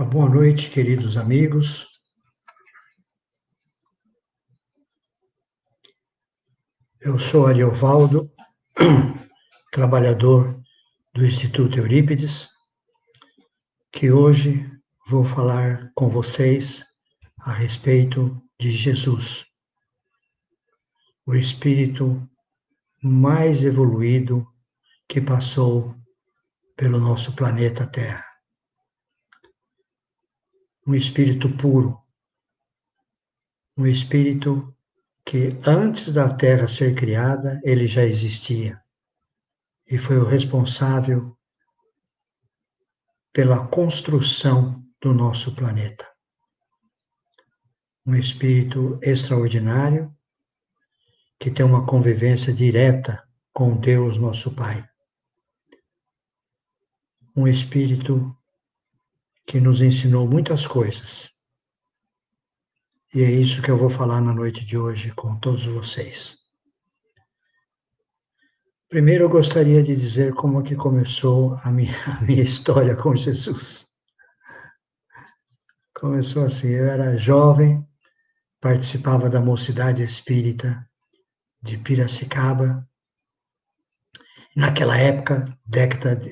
Boa noite, queridos amigos. Eu sou Ariovaldo, trabalhador do Instituto Eurípides, que hoje vou falar com vocês a respeito de Jesus, o espírito mais evoluído que passou pelo nosso planeta Terra. Um espírito puro, um espírito que antes da Terra ser criada, ele já existia e foi o responsável pela construção do nosso planeta. Um espírito extraordinário que tem uma convivência direta com Deus, nosso Pai. Um espírito que nos ensinou muitas coisas. E é isso que eu vou falar na noite de hoje com todos vocês. Primeiro eu gostaria de dizer como que começou a minha história com Jesus. Começou assim, eu era jovem, participava da Mocidade Espírita de Piracicaba. Naquela época,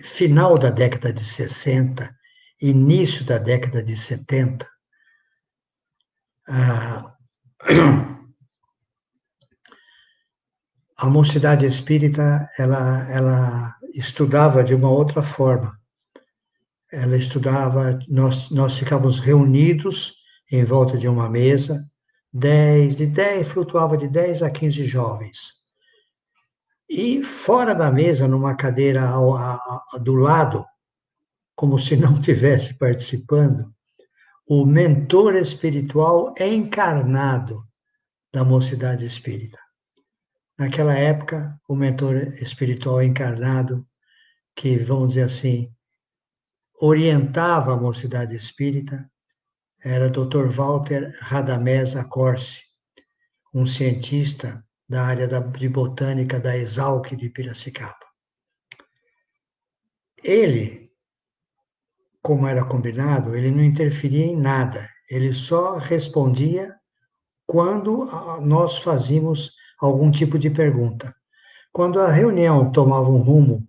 final da década de 60, início da década de 70, a Mocidade Espírita, ela estudava de uma outra forma. Ela estudava, nós ficávamos reunidos em volta de uma mesa, flutuava de 10 a 15 jovens. E fora da mesa, numa cadeira do lado, como se não estivesse participando, o mentor espiritual encarnado da Mocidade Espírita. Naquela época, o mentor espiritual encarnado, que, vamos dizer assim, orientava a Mocidade Espírita, era Dr. Walter Radamés Accorsi, um cientista da área de botânica da Exalc de Piracicaba. Ele, como era combinado, ele não interferia em nada, ele só respondia quando nós fazíamos algum tipo de pergunta. Quando a reunião tomava um rumo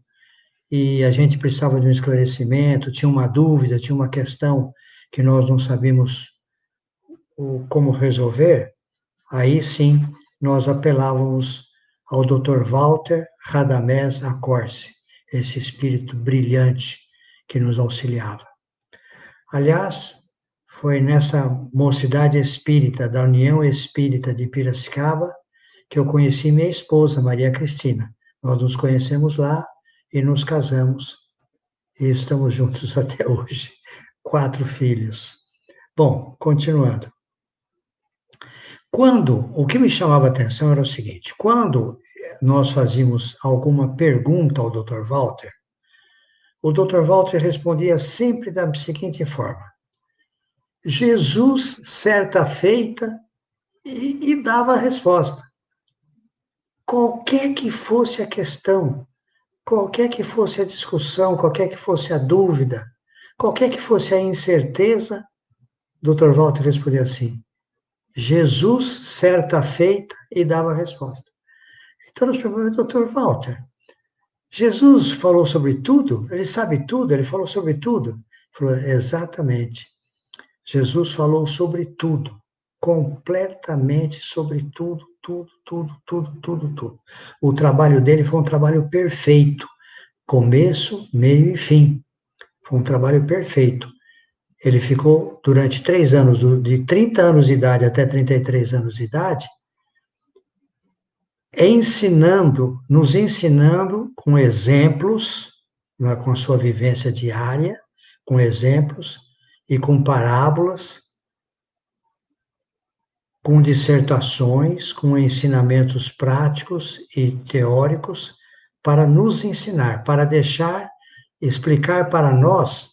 e a gente precisava de um esclarecimento, tinha uma dúvida, tinha uma questão que nós não sabíamos como resolver, aí sim nós apelávamos ao Dr. Walter Radamés Accorsi, esse espírito brilhante que nos auxiliava. Aliás, foi nessa Mocidade Espírita, da União Espírita de Piracicaba, que eu conheci minha esposa, Maria Cristina. Nós nos conhecemos lá e nos casamos e estamos juntos até hoje, 4 filhos. Bom, continuando. O que me chamava a atenção era o seguinte, quando nós fazíamos alguma pergunta ao Dr. Walter, o Dr. Walter respondia sempre da seguinte forma: Jesus, certa feita, e dava a resposta. Qualquer que fosse a questão, qualquer que fosse a discussão, qualquer que fosse a dúvida, qualquer que fosse a incerteza, Dr. Walter respondia assim: Jesus, certa feita, e dava a resposta. Então nós perguntamos, Dr. Walter, Jesus falou sobre tudo? Ele sabe tudo? Ele falou sobre tudo? Ele falou, exatamente. Jesus falou sobre tudo, completamente sobre tudo. O trabalho dele foi um trabalho perfeito, começo, meio e fim. Foi um trabalho perfeito. Ele ficou durante 3 anos, de 30 anos de idade até 33 anos de idade, nos ensinando com exemplos, com a sua vivência diária, com exemplos e com parábolas, com dissertações, com ensinamentos práticos e teóricos, para nos ensinar, para explicar para nós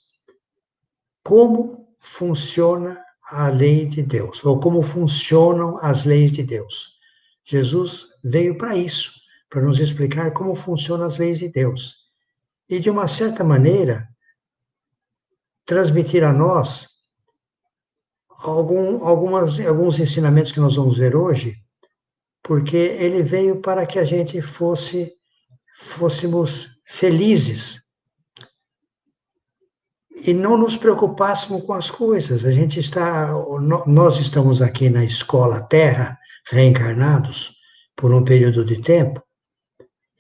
como funciona a lei de Deus, ou como funcionam as leis de Deus. Jesus veio para isso, para nos explicar como funcionam as leis de Deus. E, de uma certa maneira, transmitir a nós alguns ensinamentos que nós vamos ver hoje, porque ele veio para que a gente fôssemos felizes e não nos preocupássemos com as coisas. Nós estamos aqui na escola Terra, reencarnados por um período de tempo.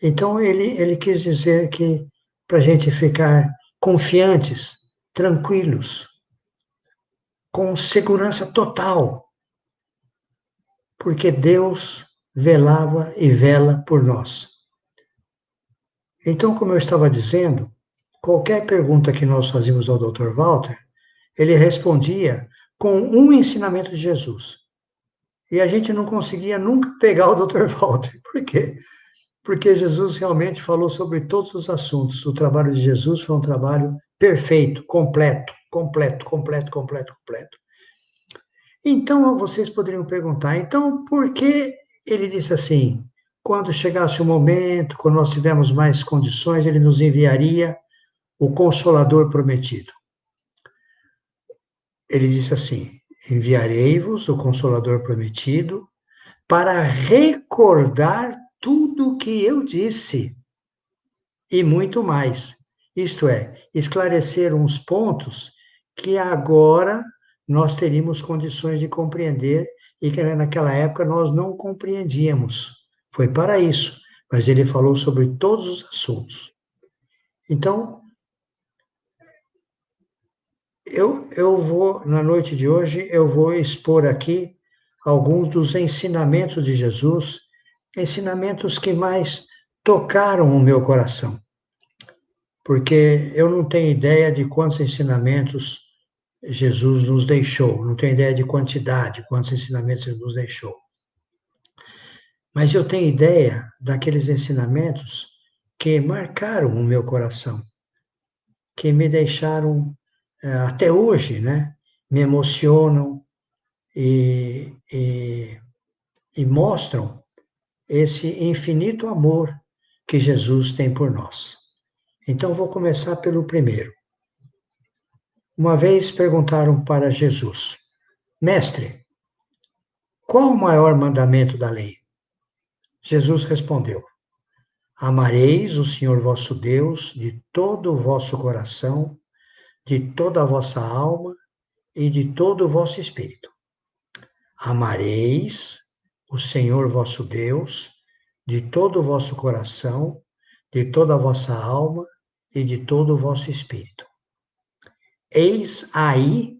Então ele quis dizer que para a gente ficar confiantes, tranquilos, com segurança total, porque Deus velava e vela por nós. Então, como eu estava dizendo, qualquer pergunta que nós fazíamos ao Dr. Walter, ele respondia com um ensinamento de Jesus. E a gente não conseguia nunca pegar o Dr. Walter. Por quê? Porque Jesus realmente falou sobre todos os assuntos. O trabalho de Jesus foi um trabalho perfeito, completo, completo, completo, completo, completo. Então, vocês poderiam perguntar, então, por que ele disse assim? Quando chegasse o momento, quando nós tivermos mais condições, ele nos enviaria o Consolador prometido. Ele disse assim: enviarei-vos o Consolador prometido para recordar tudo o que eu disse e muito mais. Isto é, esclarecer uns pontos que agora nós teríamos condições de compreender e que naquela época nós não compreendíamos. Foi para isso, mas ele falou sobre todos os assuntos. Então, na noite de hoje, eu vou expor aqui alguns dos ensinamentos de Jesus, ensinamentos que mais tocaram o meu coração, porque eu não tenho ideia de quantos ensinamentos Jesus nos deixou, não tenho ideia de quantidade, quantos ensinamentos ele nos deixou. Mas eu tenho ideia daqueles ensinamentos que marcaram o meu coração, que me deixaram até hoje, né? Me emocionam e mostram esse infinito amor que Jesus tem por nós. Então, vou começar pelo primeiro. Uma vez perguntaram para Jesus: Mestre, qual o maior mandamento da lei? Jesus respondeu: Amareis o Senhor vosso Deus de todo o vosso coração, de toda a vossa alma e de todo o vosso espírito. Amareis o Senhor vosso Deus de todo o vosso coração, de toda a vossa alma e de todo o vosso espírito. Eis aí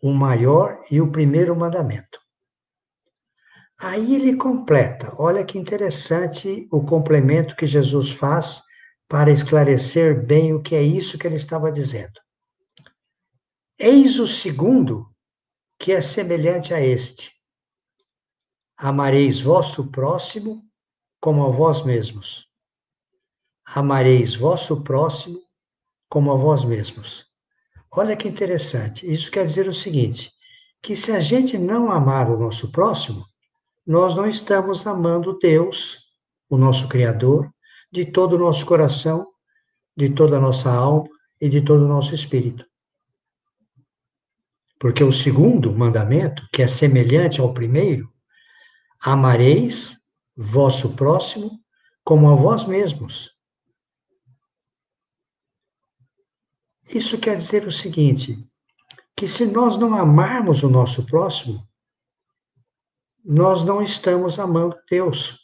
o maior e o primeiro mandamento. Aí ele completa, olha que interessante o complemento que Jesus faz para esclarecer bem o que é isso que ele estava dizendo. Eis o segundo, que é semelhante a este: amareis vosso próximo como a vós mesmos. Amareis vosso próximo como a vós mesmos. Olha que interessante. Isso quer dizer o seguinte, que se a gente não amar o nosso próximo, nós não estamos amando Deus, o nosso Criador, de todo o nosso coração, de toda a nossa alma e de todo o nosso espírito. Porque o segundo mandamento, que é semelhante ao primeiro, amareis vosso próximo como a vós mesmos. Isso quer dizer o seguinte, que se nós não amarmos o nosso próximo, nós não estamos amando Deus.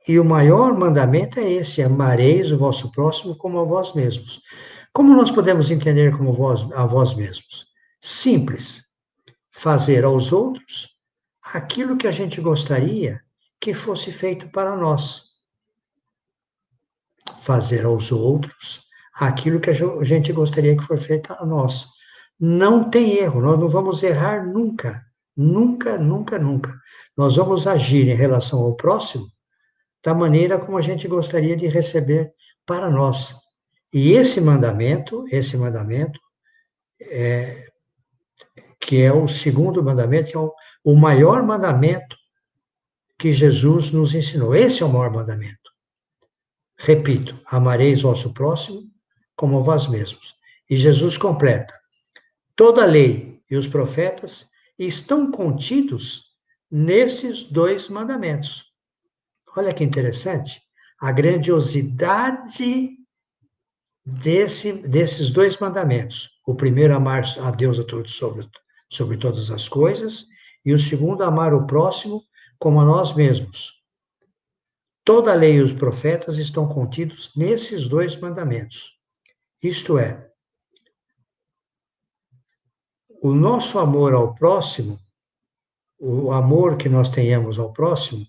E o maior mandamento é esse: amareis o vosso próximo como a vós mesmos. Como nós podemos entender como a vós mesmos? Simples. Fazer aos outros aquilo que a gente gostaria que fosse feito para nós. Fazer aos outros aquilo que a gente gostaria que fosse feito a nós. Não tem erro, nós não vamos errar nunca. Nunca, nunca, nunca. Nós vamos agir em relação ao próximo da maneira como a gente gostaria de receber para nós. E esse mandamento, que é o segundo mandamento, que é o maior mandamento que Jesus nos ensinou. Esse é o maior mandamento. Repito, amareis vosso próximo como vós mesmos. E Jesus completa: toda lei e os profetas estão contidos nesses dois mandamentos. Olha que interessante, a grandiosidade desses dois mandamentos. O primeiro, amar a Deus a todos sobre todas as coisas, e o segundo, amar o próximo como a nós mesmos. Toda a lei e os profetas estão contidos nesses dois mandamentos. Isto é, o nosso amor ao próximo, o amor que nós tenhamos ao próximo,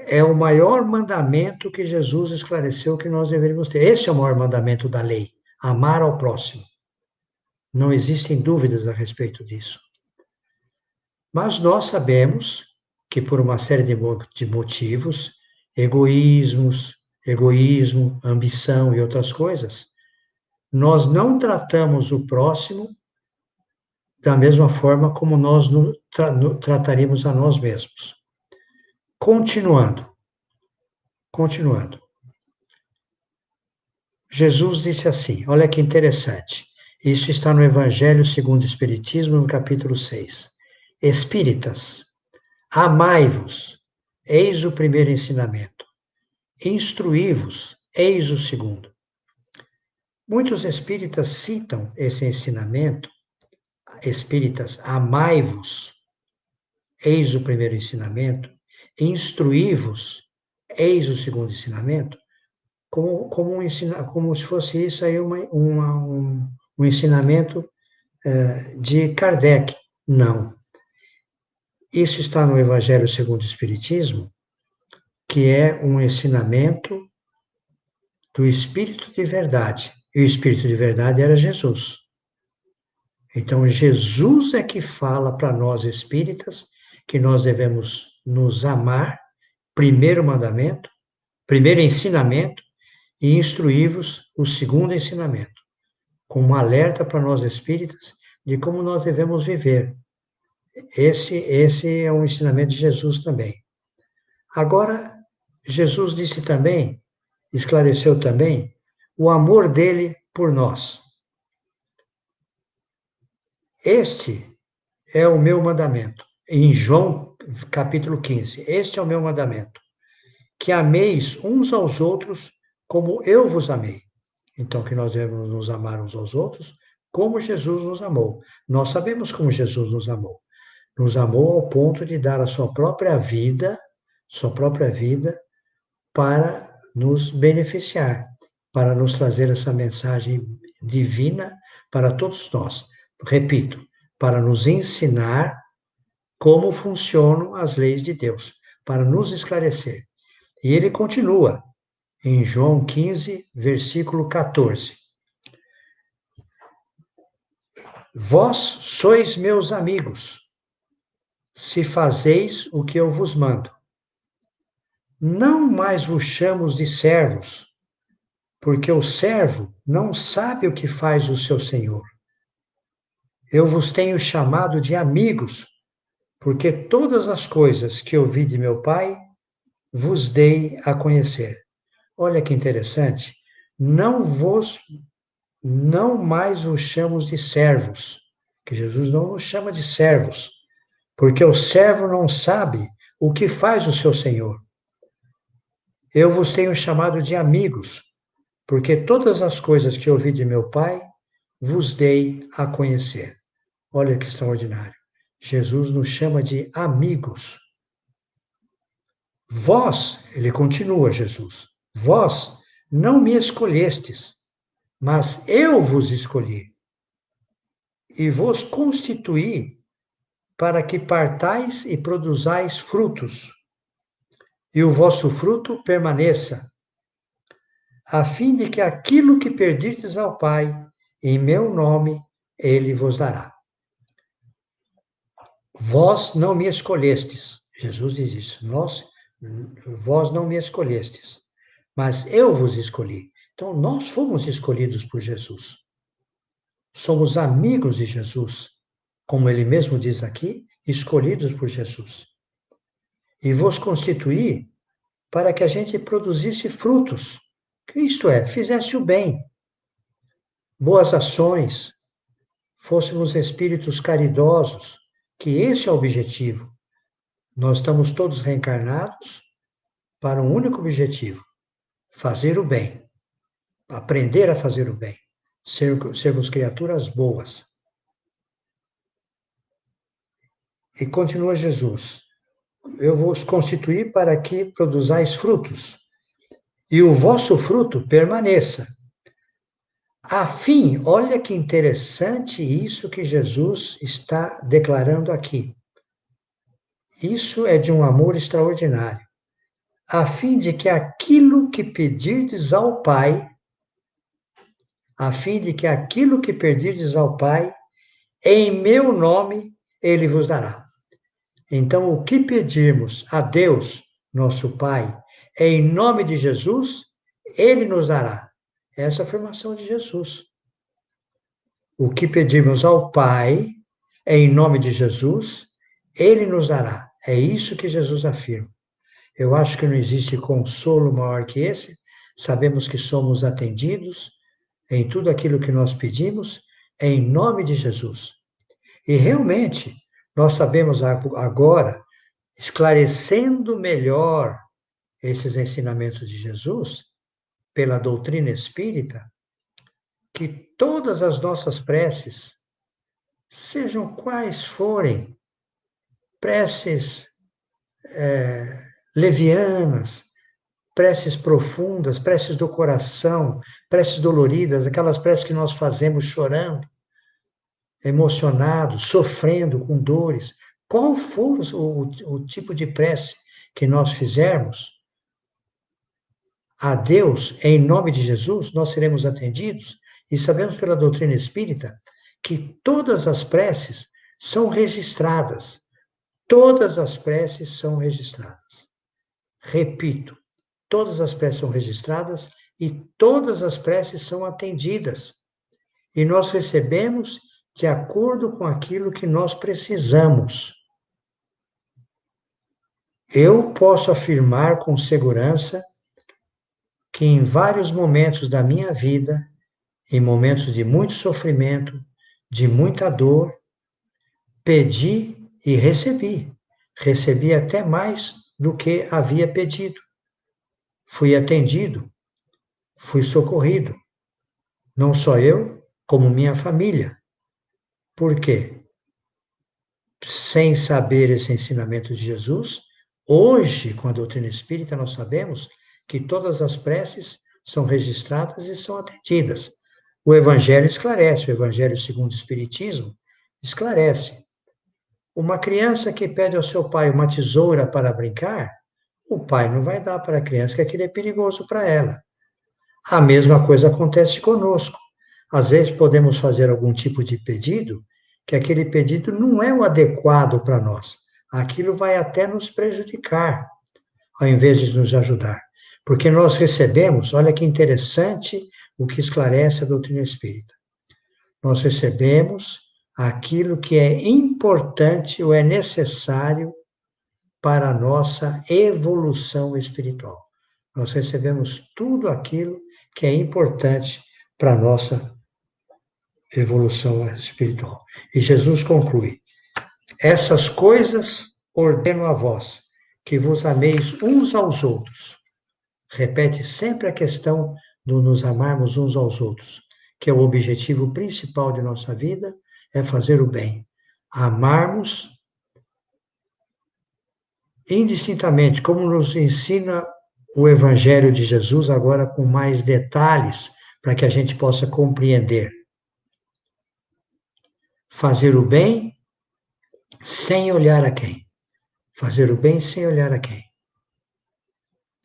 é o maior mandamento que Jesus esclareceu que nós deveríamos ter. Esse é o maior mandamento da lei, amar ao próximo. Não existem dúvidas a respeito disso. Mas nós sabemos que por uma série de motivos, egoísmo, ambição e outras coisas, nós não tratamos o próximo da mesma forma como nós trataríamos a nós mesmos. Continuando. Jesus disse assim, olha que interessante. Isso está no Evangelho segundo o Espiritismo, no capítulo 6. Espíritas, amai-vos, eis o primeiro ensinamento. Instruí-vos, eis o segundo. Muitos espíritas citam esse ensinamento. Espíritas, amai-vos, eis o primeiro ensinamento. Instruí-vos, eis o segundo ensinamento. Como se fosse isso aí um ensinamento de Kardec. Não. Isso está no Evangelho segundo o Espiritismo, que é um ensinamento do Espírito de verdade. E o Espírito de verdade era Jesus. Então, Jesus é que fala para nós espíritas que nós devemos nos amar, primeiro mandamento, primeiro ensinamento, e instruí-vos o segundo ensinamento, com um alerta para nós espíritas de como nós devemos viver. Esse é um ensinamento de Jesus também. Agora, Jesus disse também, esclareceu também, o amor dele por nós. Este é o meu mandamento. Em João, capítulo 15. Este é o meu mandamento. Que ameis uns aos outros como eu vos amei. Então, que nós devemos nos amar uns aos outros como Jesus nos amou. Nós sabemos como Jesus nos amou. Nos amou ao ponto de dar a sua própria vida para nos beneficiar, para nos trazer essa mensagem divina para todos nós. Repito, para nos ensinar como funcionam as leis de Deus, para nos esclarecer. E ele continua em João 15, versículo 14. Vós sois meus amigos, se fazeis o que eu vos mando. Não mais vos chamo de servos, porque o servo não sabe o que faz o seu senhor. Eu vos tenho chamado de amigos, porque todas as coisas que ouvi de meu Pai vos dei a conhecer. Olha que interessante. Não mais vos chamo de servos, que Jesus não nos chama de servos, porque o servo não sabe o que faz o seu senhor. Eu vos tenho chamado de amigos, porque todas as coisas que ouvi de meu Pai vos dei a conhecer. Olha que extraordinário. Jesus nos chama de amigos. Vós, ele continua, Jesus, vós não me escolhestes, mas eu vos escolhi e vos constituí para que partais e produzais frutos, e o vosso fruto permaneça, a fim de que aquilo que perdirdes ao Pai, em meu nome, ele vos dará. Vós não me escolhestes, Jesus diz isso, vós não me escolhestes, mas eu vos escolhi. Então, nós fomos escolhidos por Jesus. Somos amigos de Jesus, como ele mesmo diz aqui, escolhidos por Jesus. E vos constituí para que a gente produzisse frutos, isto é, fizesse o bem, boas ações, fôssemos espíritos caridosos, que esse é o objetivo. Nós estamos todos reencarnados para um único objetivo: fazer o bem, aprender a fazer o bem, sermos criaturas boas. E continua Jesus: eu vos constituí para que produzais frutos, e o vosso fruto permaneça. A fim, olha que interessante isso que Jesus está declarando aqui. Isso é de um amor extraordinário. A fim de que aquilo que pedirdes ao Pai, a fim de que aquilo que pedirdes ao Pai, em meu nome, Ele vos dará. Então, o que pedirmos a Deus, nosso Pai, em nome de Jesus, Ele nos dará. Essa é a afirmação de Jesus. O que pedirmos ao Pai, em nome de Jesus, Ele nos dará. É isso que Jesus afirma. Eu acho que não existe consolo maior que esse. Sabemos que somos atendidos em tudo aquilo que nós pedimos, em nome de Jesus. E realmente, nós sabemos agora, esclarecendo melhor esses ensinamentos de Jesus, pela doutrina espírita, que todas as nossas preces, sejam quais forem, preces levianas, preces profundas, preces do coração, preces doloridas, aquelas preces que nós fazemos chorando, emocionados, sofrendo com dores, qual for o tipo de prece que nós fizermos a Deus, em nome de Jesus, nós seremos atendidos, e sabemos pela doutrina espírita que todas as preces são registradas. Todas as preces são registradas. Repito, todas as preces são registradas e todas as preces são atendidas. E nós recebemos de acordo com aquilo que nós precisamos. Eu posso afirmar com segurança que em vários momentos da minha vida, em momentos de muito sofrimento, de muita dor, pedi e recebi. Recebi até mais do que havia pedido. Fui atendido, fui socorrido. Não só eu, como minha família. Por quê? Sem saber esse ensinamento de Jesus, hoje, com a doutrina espírita, nós sabemos que todas as preces são registradas e são atendidas. O Evangelho esclarece, o Evangelho segundo o Espiritismo esclarece. Uma criança que pede ao seu pai uma tesoura para brincar, o pai não vai dar para a criança, que aquilo é perigoso para ela. A mesma coisa acontece conosco. Às vezes podemos fazer algum tipo de pedido, que aquele pedido não é o adequado para nós. Aquilo vai até nos prejudicar, ao invés de nos ajudar. Porque nós recebemos, olha que interessante o que esclarece a doutrina espírita. Nós recebemos aquilo que é importante ou é necessário para a nossa evolução espiritual. Nós recebemos tudo aquilo que é importante para a nossa evolução espiritual. E Jesus conclui: essas coisas ordeno a vós, que vos ameis uns aos outros. Repete sempre a questão de nos amarmos uns aos outros, que é o objetivo principal de nossa vida, é fazer o bem. Amarmos indistintamente, como nos ensina o Evangelho de Jesus, agora com mais detalhes, para que a gente possa compreender. Fazer o bem sem olhar a quem. Fazer o bem sem olhar a quem.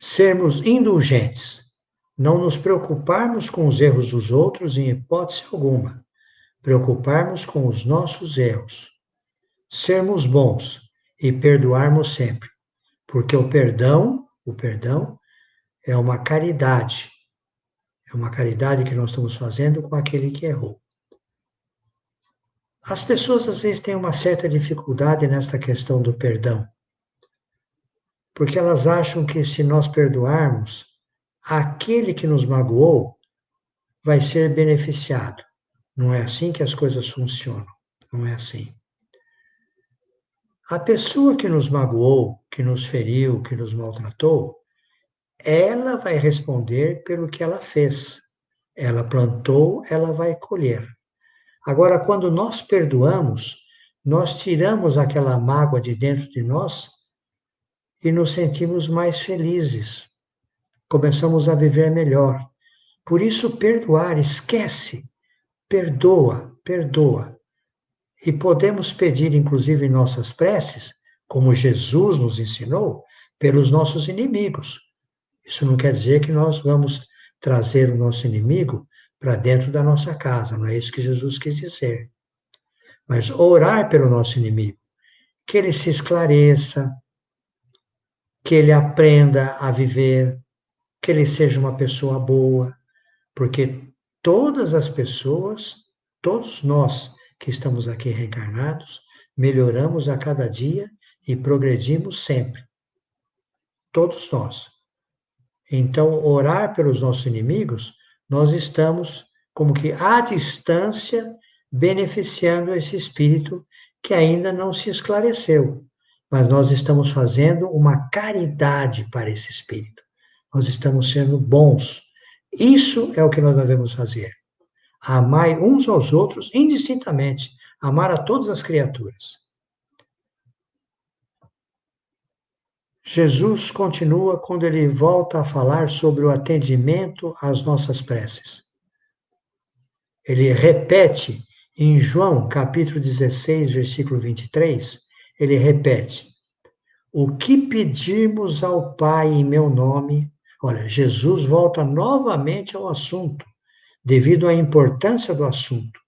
Sermos indulgentes. Não nos preocuparmos com os erros dos outros em hipótese alguma. Preocuparmos com os nossos erros. Sermos bons e perdoarmos sempre. Porque o perdão é uma caridade. É uma caridade que nós estamos fazendo com aquele que errou. As pessoas às vezes têm uma certa dificuldade nesta questão do perdão, porque elas acham que se nós perdoarmos, aquele que nos magoou vai ser beneficiado. Não é assim que as coisas funcionam. Não é assim. A pessoa que nos magoou, que nos feriu, que nos maltratou, ela vai responder pelo que ela fez. Ela plantou, ela vai colher. Agora, quando nós perdoamos, nós tiramos aquela mágoa de dentro de nós e nos sentimos mais felizes. Começamos a viver melhor. Por isso, perdoar, esquece, perdoa, perdoa. E podemos pedir, inclusive, em nossas preces, como Jesus nos ensinou, pelos nossos inimigos. Isso não quer dizer que nós vamos trazer o nosso inimigo para dentro da nossa casa, não é isso que Jesus quis dizer. Mas orar pelo nosso inimigo, que ele se esclareça, que ele aprenda a viver, que ele seja uma pessoa boa, porque todas as pessoas, todos nós que estamos aqui reencarnados, melhoramos a cada dia e progredimos sempre. Todos nós. Então, orar pelos nossos inimigos, nós estamos como que à distância beneficiando esse espírito que ainda não se esclareceu. Mas nós estamos fazendo uma caridade para esse espírito. Nós estamos sendo bons. Isso é o que nós devemos fazer. Amar uns aos outros indistintamente. Amar a todas as criaturas. Jesus continua quando ele volta a falar sobre o atendimento às nossas preces. Ele repete em João, capítulo 16, versículo 23, ele repete: o que pedirmos ao Pai em meu nome. Olha, Jesus volta novamente ao assunto, devido à importância do assunto.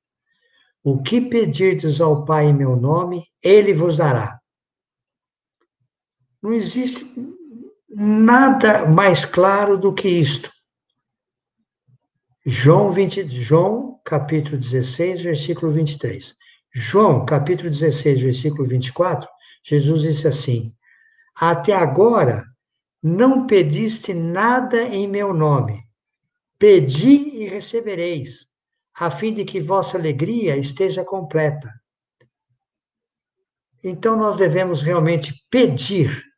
O que pedirdes ao Pai em meu nome, ele vos dará. Não existe nada mais claro do que isto. João, capítulo 16, versículo 23. João, capítulo 16, versículo 24, Jesus disse assim: até agora não pediste nada em meu nome. Pedi e recebereis, a fim de que vossa alegria esteja completa. Então nós devemos realmente pedir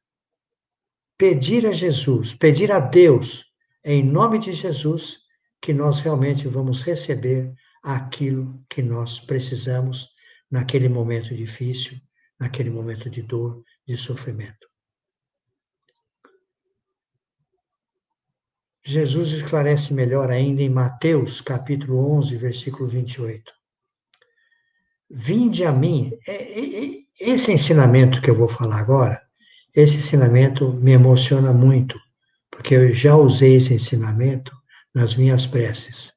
a Jesus, pedir a Deus, em nome de Jesus, que nós realmente vamos receber aquilo que nós precisamos naquele momento difícil, naquele momento de dor, de sofrimento. Jesus esclarece melhor ainda em Mateus, capítulo 11, versículo 28. Vinde a mim, esse ensinamento que eu vou falar agora, esse ensinamento me emociona muito, porque eu já usei esse ensinamento nas minhas preces.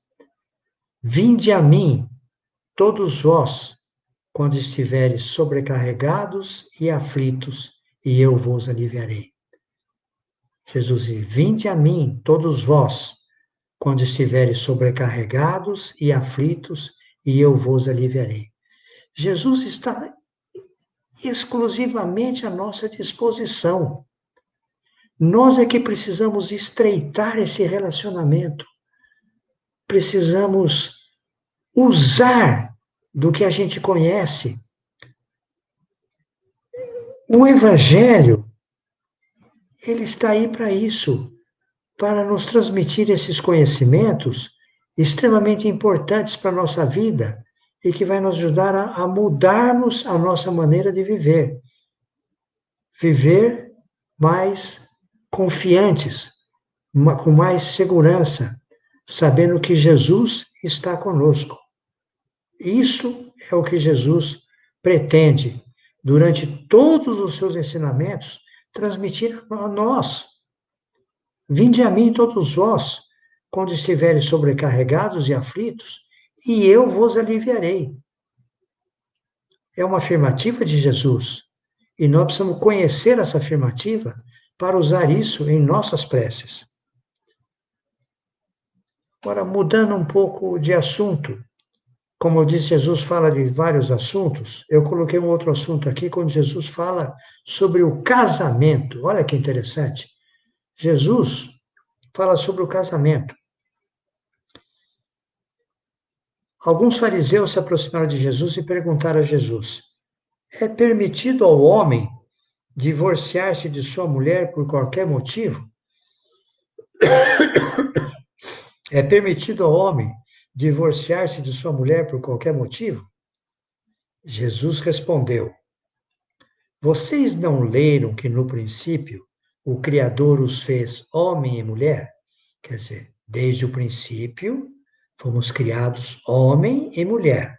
Vinde a mim, todos vós, quando estiveres sobrecarregados e aflitos, e eu vos aliviarei. Jesus diz: vinde a mim, todos vós, quando estiveres sobrecarregados e aflitos, e eu vos aliviarei. Jesus está exclusivamente à nossa disposição. Nós é que precisamos estreitar esse relacionamento. Precisamos usar do que a gente conhece. O Evangelho, ele está aí para isso, para nos transmitir esses conhecimentos extremamente importantes para a nossa vida e que vai nos ajudar a mudarmos a nossa maneira de viver. Viver mais confiantes, com mais segurança, sabendo que Jesus está conosco. Isso é o que Jesus pretende, durante todos os seus ensinamentos, transmitir a nós. Vinde a mim todos vós, quando estiveres sobrecarregados e aflitos, e eu vos aliviarei. É uma afirmativa de Jesus, e nós precisamos conhecer essa afirmativa para usar isso em nossas preces. Agora, mudando um pouco de assunto, como eu disse, Jesus fala de vários assuntos, eu coloquei um outro assunto aqui, quando Jesus fala sobre o casamento. Olha que interessante. Jesus fala sobre o casamento. Alguns fariseus se aproximaram de Jesus e perguntaram a Jesus: é permitido ao homem divorciar-se de sua mulher por qualquer motivo? É permitido ao homem divorciar-se de sua mulher por qualquer motivo? Jesus respondeu: vocês não leram que no princípio o Criador os fez homem e mulher? Quer dizer, desde o princípio fomos criados homem e mulher.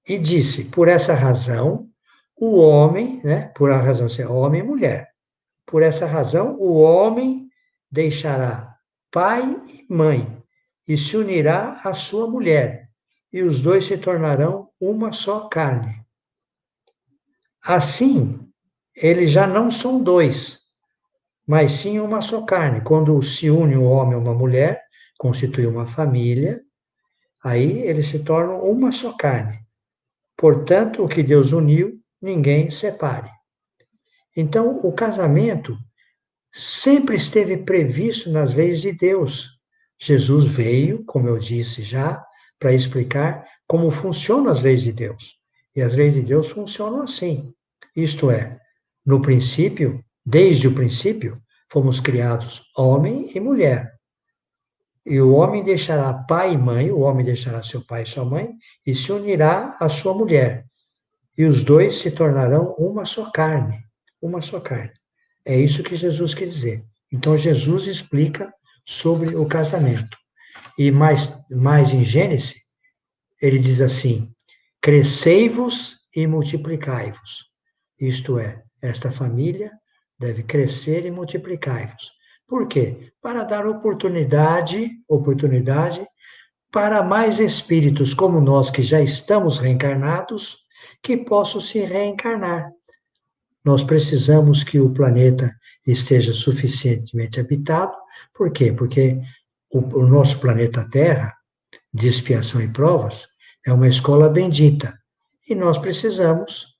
E disse, por essa razão, o homem, né, por a razão de ser homem e mulher, por essa razão o homem deixará pai e mãe e se unirá à sua mulher, e os dois se tornarão uma só carne. Assim, eles já não são dois, mas sim uma só carne. Quando se une um homem a uma mulher, constitui uma família, aí eles se tornam uma só carne. Portanto, o que Deus uniu, ninguém separe. Então, o casamento sempre esteve previsto nas leis de Deus. Jesus veio, como eu disse já, para explicar como funcionam as leis de Deus. E as leis de Deus funcionam assim. Isto é, no princípio, desde o princípio, fomos criados homem e mulher. E o homem deixará pai e mãe, o homem deixará seu pai e sua mãe, e se unirá à sua mulher. E os dois se tornarão uma só carne. Uma só carne. É isso que Jesus quer dizer. Então, Jesus explica sobre o casamento. E mais em Gênesis, ele diz assim: crescei-vos e multiplicai-vos. Isto é, esta família deve crescer e multiplicar-vos. Por quê? Para dar oportunidade para mais espíritos como nós que já estamos reencarnados, que possam se reencarnar. Nós precisamos que o planeta esteja suficientemente habitado. Por quê? Porque o nosso planeta Terra, de expiação e provas, é uma escola bendita. E nós precisamos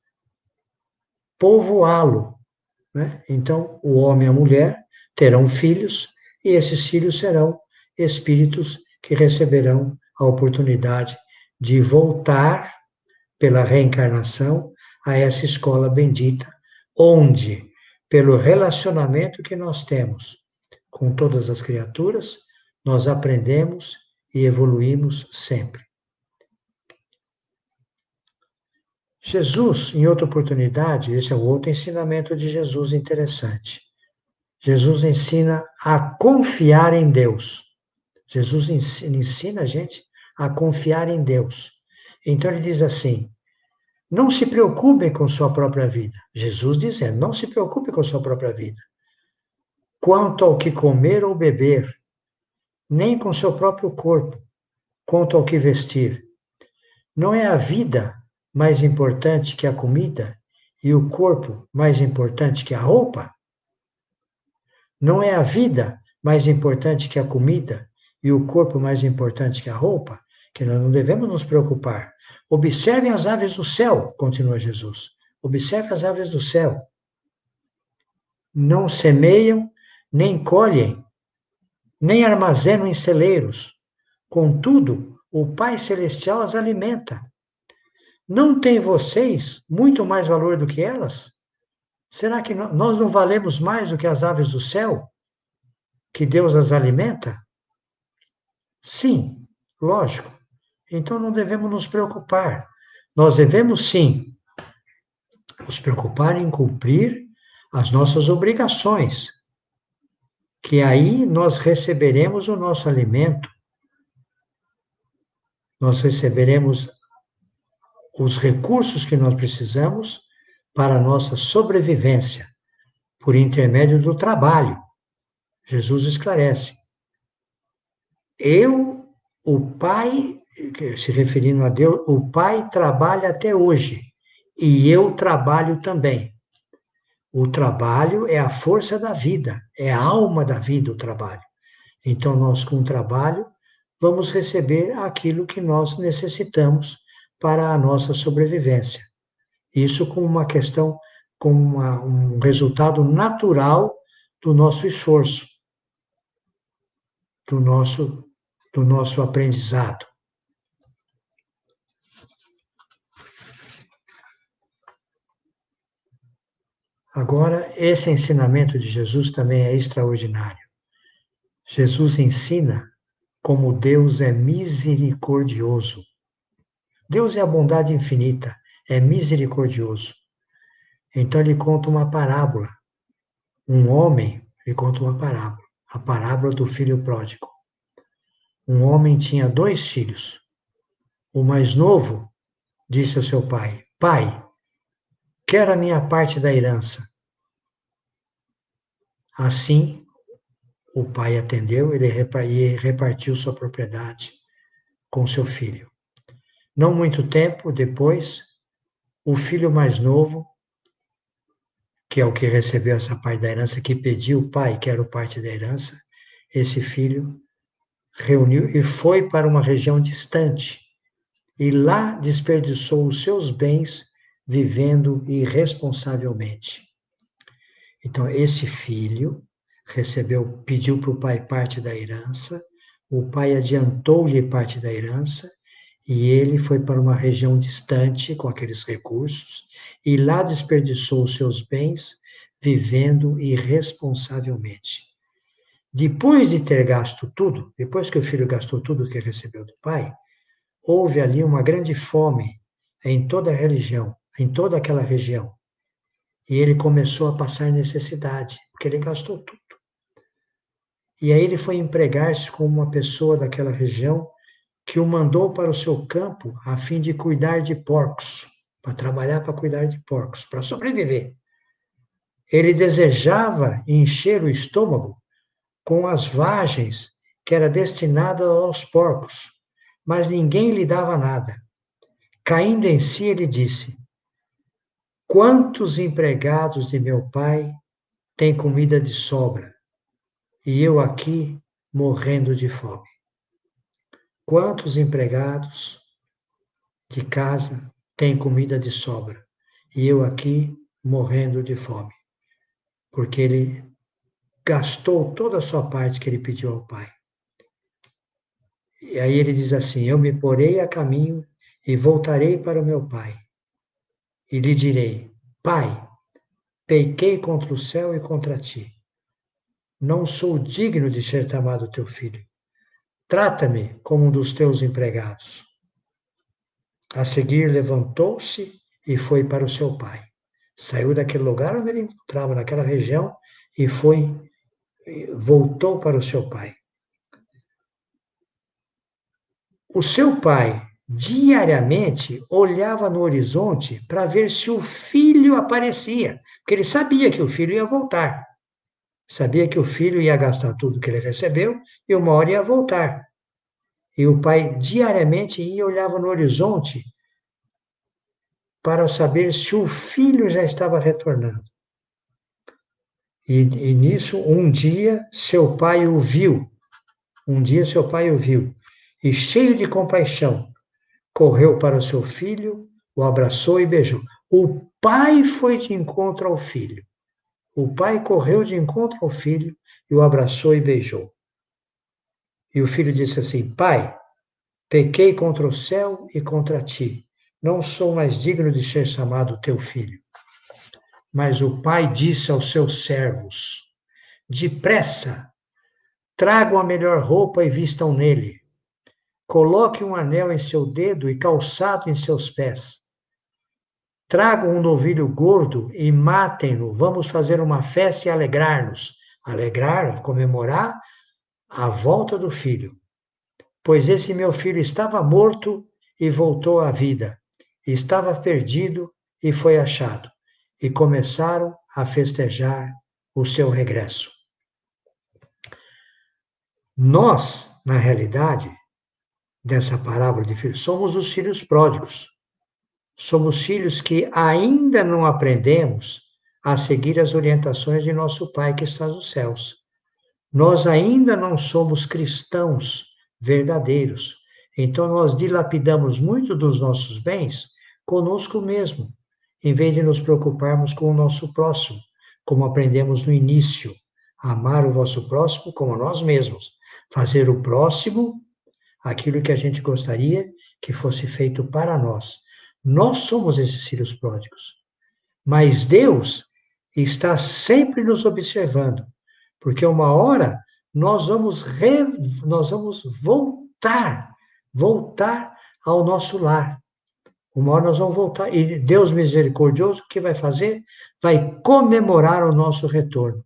povoá-lo, né? Então, o homem e a mulher terão filhos, e esses filhos serão espíritos que receberão a oportunidade de voltar pela reencarnação a essa escola bendita, onde, pelo relacionamento que nós temos com todas as criaturas, nós aprendemos e evoluímos sempre. Jesus, em outra oportunidade, esse é o outro ensinamento de Jesus interessante. Jesus ensina a confiar em Deus. Jesus ensina a gente a confiar em Deus. Então ele diz assim: não se preocupem com sua própria vida. Jesus dizendo, não se preocupe com sua própria vida. Quanto ao que comer ou beber, nem com seu próprio corpo, quanto ao que vestir. Não é a vida mais importante que a comida e o corpo mais importante que a roupa? Não é a vida mais importante que a comida e o corpo mais importante que a roupa? Que nós não devemos nos preocupar. Observem as aves do céu, continua Jesus. Observe as aves do céu. Não semeiam, nem colhem, nem armazenam em celeiros. Contudo, o Pai Celestial as alimenta. Não têm vocês muito mais valor do que elas? Será que nós não valemos mais do que as aves do céu? Que Deus as alimenta? Sim, lógico. Então não devemos nos preocupar. Nós devemos, sim, nos preocupar em cumprir as nossas obrigações, que aí nós receberemos o nosso alimento, nós receberemos os recursos que nós precisamos para a nossa sobrevivência, por intermédio do trabalho. Jesus esclarece. O Pai, se referindo a Deus, o Pai trabalha até hoje, e eu trabalho também. O trabalho é a força da vida, é a alma da vida, o trabalho. Então, nós, com o trabalho, vamos receber aquilo que nós necessitamos para a nossa sobrevivência. Isso com uma questão, com um resultado natural do nosso esforço, do nosso aprendizado. Agora, esse ensinamento de Jesus também é extraordinário. Jesus ensina como Deus é misericordioso. Deus é a bondade infinita, é misericordioso. Então ele conta uma parábola. Um homem, ele conta uma parábola, a parábola do filho pródigo. Um homem tinha 2 filhos. O mais novo disse ao seu pai: Pai, quero a minha parte da herança. Assim, o pai atendeu, ele repartiu sua propriedade com seu filho. Não muito tempo depois, o filho mais novo, que é o que recebeu essa parte da herança, que pediu, pai, quero parte da herança, esse filho reuniu e foi para uma região distante, e lá desperdiçou os seus bens vivendo irresponsavelmente. Então, esse filho pediu para o pai parte da herança, o pai adiantou-lhe parte da herança, e ele foi para uma região distante com aqueles recursos, e lá desperdiçou os seus bens vivendo irresponsavelmente. Depois de ter gasto tudo, depois que o filho gastou tudo que recebeu do pai, houve ali uma grande fome em toda a religião, em toda aquela região. E ele começou a passar necessidade, porque ele gastou tudo. E aí ele foi empregar-se com uma pessoa daquela região que o mandou para o seu campo a fim de cuidar de porcos, para trabalhar para cuidar de porcos, para sobreviver. Ele desejava encher o estômago com as vagens que era destinada aos porcos, mas ninguém lhe dava nada. Caindo em si, ele disse: Quantos empregados de meu pai têm comida de sobra, e eu aqui morrendo de fome? Quantos empregados de casa têm comida de sobra, e eu aqui morrendo de fome? Porque ele gastou toda a sua parte que ele pediu ao pai. E aí ele diz assim: Eu me porei a caminho e voltarei para o meu pai. E lhe direi: Pai, pequei contra o céu e contra ti. Não sou digno de ser chamado teu filho. Trata-me como um dos teus empregados. A seguir levantou-se e foi para o seu pai. Saiu daquele lugar onde ele encontrava, naquela região, e voltou para o seu pai. O seu pai diariamente olhava no horizonte para ver se o filho aparecia, porque ele sabia que o filho ia voltar. Sabia que o filho ia gastar tudo que ele recebeu e uma hora ia voltar. E o pai diariamente ia e olhava no horizonte para saber se o filho já estava retornando. E nisso, um dia, seu pai o viu. Um dia, seu pai o viu. E, cheio de compaixão, correu para o seu filho, o abraçou e beijou. O pai foi de encontro ao filho. O pai correu de encontro ao filho e o abraçou e beijou. E o filho disse assim: Pai, pequei contra o céu e contra ti. Não sou mais digno de ser chamado teu filho. Mas o pai disse aos seus servos: Depressa, tragam a melhor roupa e vistam nele. Coloque um anel em seu dedo e calçado em seus pés. Tragam um novilho gordo e matem-no. Vamos fazer uma festa e alegrar-nos. Alegrar, comemorar a volta do filho. Pois esse meu filho estava morto e voltou à vida. Estava perdido e foi achado. E começaram a festejar o seu regresso. Nós, na realidade, dessa parábola de filhos, somos os filhos pródigos. Somos filhos que ainda não aprendemos a seguir as orientações de nosso Pai que está nos céus. Nós ainda não somos cristãos verdadeiros. Então, nós dilapidamos muito dos nossos bens conosco mesmo, em vez de nos preocuparmos com o nosso próximo, como aprendemos no início. Amar o vosso próximo como nós mesmos. Fazer o próximo aquilo que a gente gostaria que fosse feito para nós. Nós somos esses filhos pródigos. Mas Deus, e está sempre nos observando, porque uma hora nós vamos voltar ao nosso lar. Uma hora nós vamos voltar. E Deus misericordioso, o que vai fazer? Vai comemorar o nosso retorno.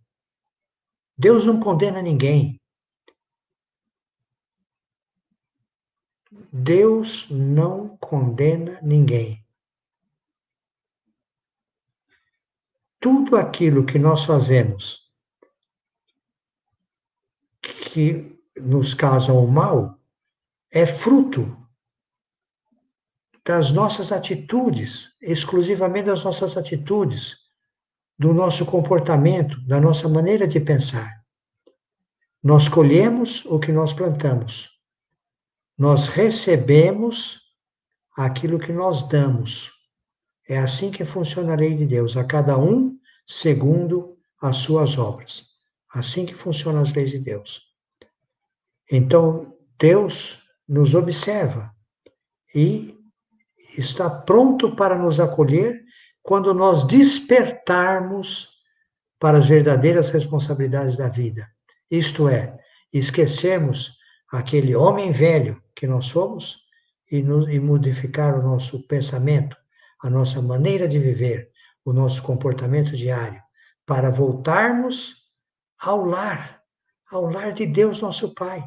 Deus não condena ninguém. Deus não condena ninguém. Tudo aquilo que nós fazemos que nos causam o mal é fruto das nossas atitudes, exclusivamente das nossas atitudes, do nosso comportamento, da nossa maneira de pensar. Nós colhemos o que nós plantamos. Nós recebemos aquilo que nós damos. É assim que funciona a lei de Deus, a cada um segundo as suas obras. Assim que funcionam as leis de Deus. Então, Deus nos observa e está pronto para nos acolher quando nós despertarmos para as verdadeiras responsabilidades da vida. Isto é, esquecermos aquele homem velho que nós somos e modificar o nosso pensamento, a nossa maneira de viver, o nosso comportamento diário, para voltarmos ao lar de Deus, nosso Pai.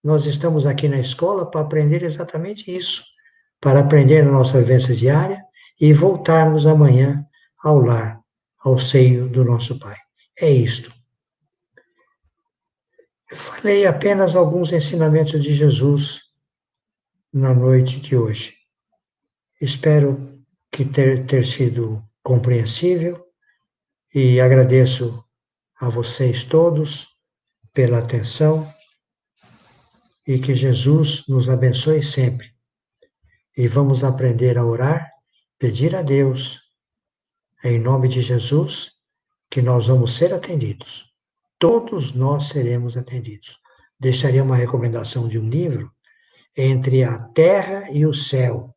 Nós estamos aqui na escola para aprender exatamente isso, para aprender a nossa vivência diária e voltarmos amanhã ao lar, ao seio do nosso Pai. É isto. Eu falei apenas alguns ensinamentos de Jesus na noite de hoje. Espero que ter sido compreensível e agradeço a vocês todos pela atenção e que Jesus nos abençoe sempre. E vamos aprender a orar, pedir a Deus, em nome de Jesus, que nós vamos ser atendidos. Todos nós seremos atendidos. Deixaria uma recomendação de um livro, Entre a Terra e o Céu,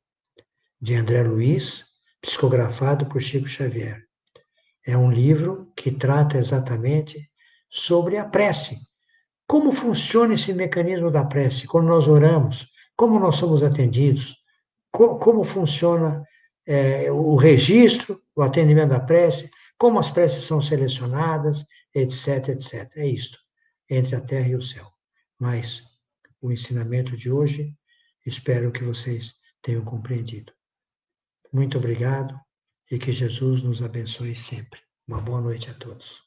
de André Luiz, psicografado por Chico Xavier. É um livro que trata exatamente sobre a prece. Como funciona esse mecanismo da prece? Quando nós oramos, como nós somos atendidos? Como funciona o registro, o atendimento da prece? Como as preces são selecionadas, etc, etc. É isto, entre a terra e o céu. Mas o ensinamento de hoje, espero que vocês tenham compreendido. Muito obrigado e que Jesus nos abençoe sempre. Uma boa noite a todos.